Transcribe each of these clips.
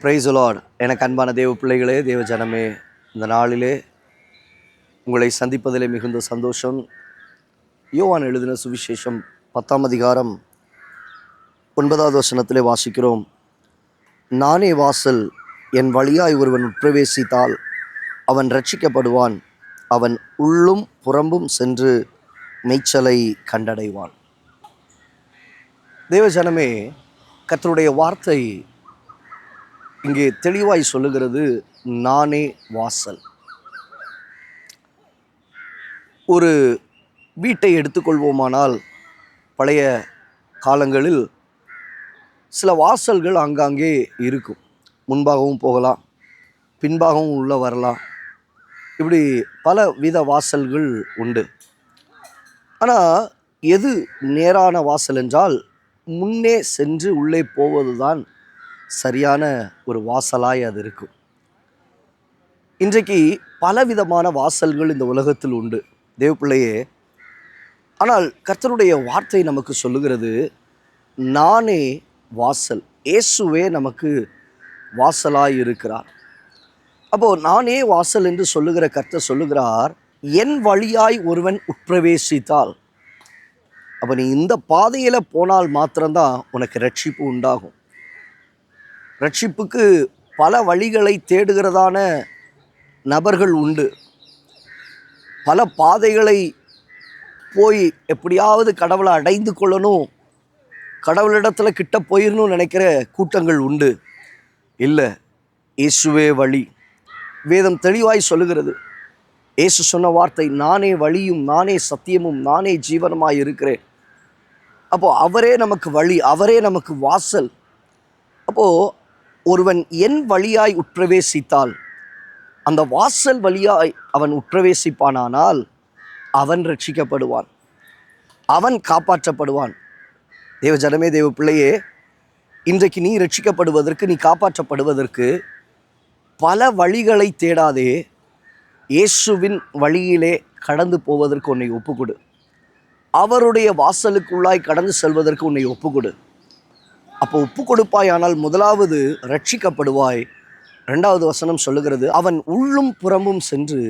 Praise the Lord. எனக்கு அன்பான தேவ பிள்ளைகளே, தேவ ஜனமே, இந்த நாளிலே உங்களை சந்திப்பதிலே மிகுந்த சந்தோஷம். யோவான் எழுதின சுவிசேஷம் 10ஆம் அதிகாரம் 9வது வசனத்திலே வாசிக்கிறோம். நானே வாசல், என் வழியாய் ஒருவன் உட்பிரவேசித்தால் அவன் ரட்சிக்கப்படுவான், அவன் உள்ளும் புறம்பும் சென்று மேய்ச்சலை கண்டடைவான். தேவ ஜனமே, கர்த்தருடைய வார்த்தை இங்கே தெளிவாய் சொல்லுகிறது, நானே வாசல். ஒரு வீட்டை எடுத்துக்கொள்வோமானால், பழைய காலங்களில் சில வாசல்கள் அங்காங்கே இருக்கும். முன்பாகவும் போகலாம், பின்பாகவும் உள்ள வரலாம். இப்படி பல வித வாசல்கள் உண்டு. ஆனால் எது நேரான வாசல் என்றால், முன்னே சென்று உள்ளே போவதுதான் சரியான ஒரு வாசலாய் அது இருக்கும். இன்றைக்கு பலவிதமான வாசல்கள் இந்த உலகத்தில் உண்டு தேவ பிள்ளையே. ஆனால் கர்த்தருடைய வார்த்தை நமக்கு சொல்லுகிறது, நானே வாசல். இயேசுவே நமக்கு வாசலாய் இருக்கிறார். அப்போது நானே வாசல் என்று சொல்லுகிற கர்த்தர் சொல்லுகிறார், என் வழியாய் ஒருவன் உட்பிரவேசித்தால். அப்போ நீ இந்த பாதையில் போனால் மாத்திரம்தான் உனக்கு ரட்சிப்பு உண்டாகும். ரட்சிப்புக்கு பல வழிகளை தேடுகிறதான நபர்கள் உண்டு. பல பாதைகளை போய் எப்படியாவது கடவுளை அடைந்து கொள்ளணும், கடவுளிடத்தில் கிட்ட போயிடணும்னு நினைக்கிற கூட்டங்கள் உண்டு. இல்லை, இயேசுவே வழி. வேதம் தெளிவாய் சொல்லுகிறது. இயேசு சொன்ன வார்த்தை, நானே வழியும் நானே சத்தியமும் நானே ஜீவனமாய் இருக்கிறேன். அப்போது அவரே நமக்கு வழி, அவரே நமக்கு வாசல். அப்போது ஒருவன் என் வழியாய் உட்பிரவேசித்தால், அந்த வாசல் வழியாய் அவன் உட்பிரவேசிப்பானால் அவன் ரட்சிக்கப்படுவான், அவன் காப்பாற்றப்படுவான். தேவ ஜனமே, தேவ பிள்ளையே, இன்றைக்கு நீ ரட்சிக்கப்படுவதற்கு, நீ காப்பாற்றப்படுவதற்கு பல வழிகளை தேடாதே. இயேசுவின் வழியிலே கடந்து போவதற்கு உன்னை ஒப்புக்கொடு. அவருடைய வாசலுக்குள்ளாய் கடந்து செல்வதற்கு உன்னை ஒப்புக்கொடு. அப்போ ஒப்பு கொடுப்பாயானால் முதலாவது ரட்சிக்கப்படுவாய். 2வது வசனம் சொல்லுகிறது, அவன் உள்ளும் புறம்பும் சென்று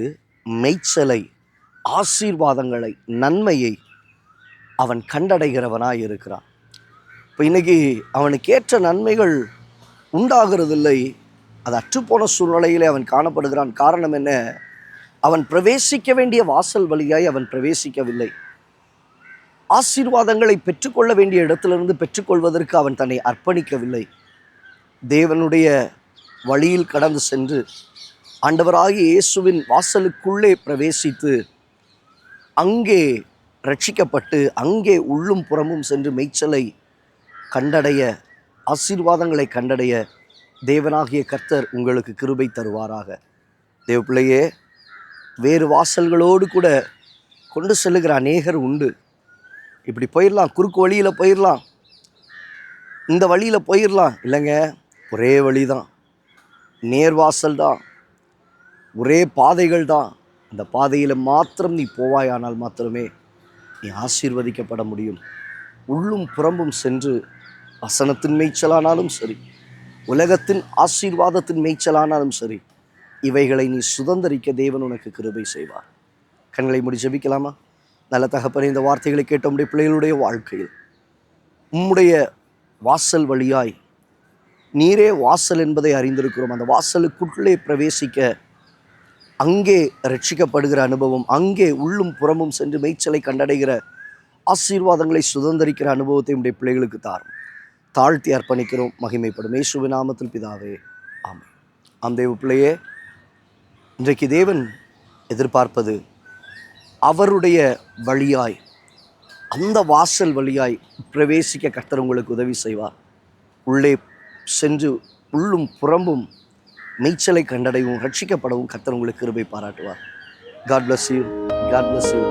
மேய்ச்சலை, ஆசீர்வாதங்களை, நன்மையை அவன் கண்டடைகிறவனாய் இருக்கிறான். இப்போ இன்னைக்கு அவனுக்கு ஏற்ற நன்மைகள் உண்டாகிறதில்லை. அது அற்றுப்போன சூழ்நிலையிலே அவன் காணப்படுகிறான். காரணம் என்ன? அவன் பிரவேசிக்க வேண்டிய வாசல் வழியாய் அவன் பிரவேசிக்கவில்லை. ஆசீர்வாதங்களை பெற்றுக்கொள்ள வேண்டிய இடத்திலிருந்து பெற்றுக்கொள்வதற்கு அவன் தன்னை அர்ப்பணிக்கவில்லை. தேவனுடைய வழியில் கடந்து சென்று ஆண்டவராகிய இயேசுவின் வாசலுக்குள்ளே பிரவேசித்து அங்கே ரட்சிக்கப்பட்டு அங்கே உள்ளும் புறமும் சென்று மேய்ச்சலை கண்டடைய, ஆசீர்வாதங்களை கண்டடைய தேவனாகிய கர்த்தர் உங்களுக்கு கிருபை தருவாராக. தேவ பிள்ளையே, வேறு வாசல்களோடு கூட கொண்டு செல்லுகிற அநேகர் உண்டு. இப்படி போயிடலாம், குறுக்கு வழியில் போயிடலாம், இந்த வழியில் போயிடலாம். இல்லைங்க, ஒரே வழி தான், நேர்வாசல் தான், ஒரே பாதைகள் தான். அந்த பாதையில் மாத்திரம் நீ போவாயானால் மாத்திரமே நீ ஆசீர்வதிக்கப்பட முடியும். உள்ளும் புறம்பும் சென்று வசனத்தின் மேய்ச்சலானாலும் சரி, உலகத்தின் ஆசீர்வாதத்தின் மேய்ச்சலானாலும் சரி, இவைகளை நீ சுதந்தரிக்க தேவன் உனக்கு கிருபை செய்வார். கண்களை மூடி ஜெபிக்கலாமா? நல்ல தகப்பனே, இந்த வார்த்தைகளை கேட்ட உம்முடைய பிள்ளைகளுடைய வாழ்க்கையில் உம்முடைய வாசல் வழியாய், நீரே வாசல் என்பதை அறிந்திருக்கிறோம், அந்த வாசலுக்குள்ளே பிரவேசிக்க, அங்கே ரட்சிக்கப்படுகிற அனுபவம், அங்கே உள்ளும் புறமும் சென்று மேய்ச்சலை கண்டடைகிற ஆசீர்வாதங்களை சுதந்தரிக்கிற அனுபவத்தை உம்முடைய பிள்ளைகளுக்கு தாரும். தாழ்த்தி அர்ப்பணிக்கிறோம். மகிமைப்படும் இயேசுவின் நாமத்தில் பிதாவே, ஆமென். ஆம் தேவ பிள்ளையே, இன்றைக்கு தேவன் எதிர்பார்ப்பது அவருடைய வழியாய், அந்த வாசல் வழியாய் பிரவேசிக்க கர்த்தர் உங்களுக்கு உதவி செய்வார். உள்ளே சென்று உள்ளும் புறம்பும் மேய்ச்சலை கண்டடையும், ரட்சிக்கப்படவும் கர்த்தர் உங்களுக்கு கிருபை பாராட்டுவார். God bless you. God bless you.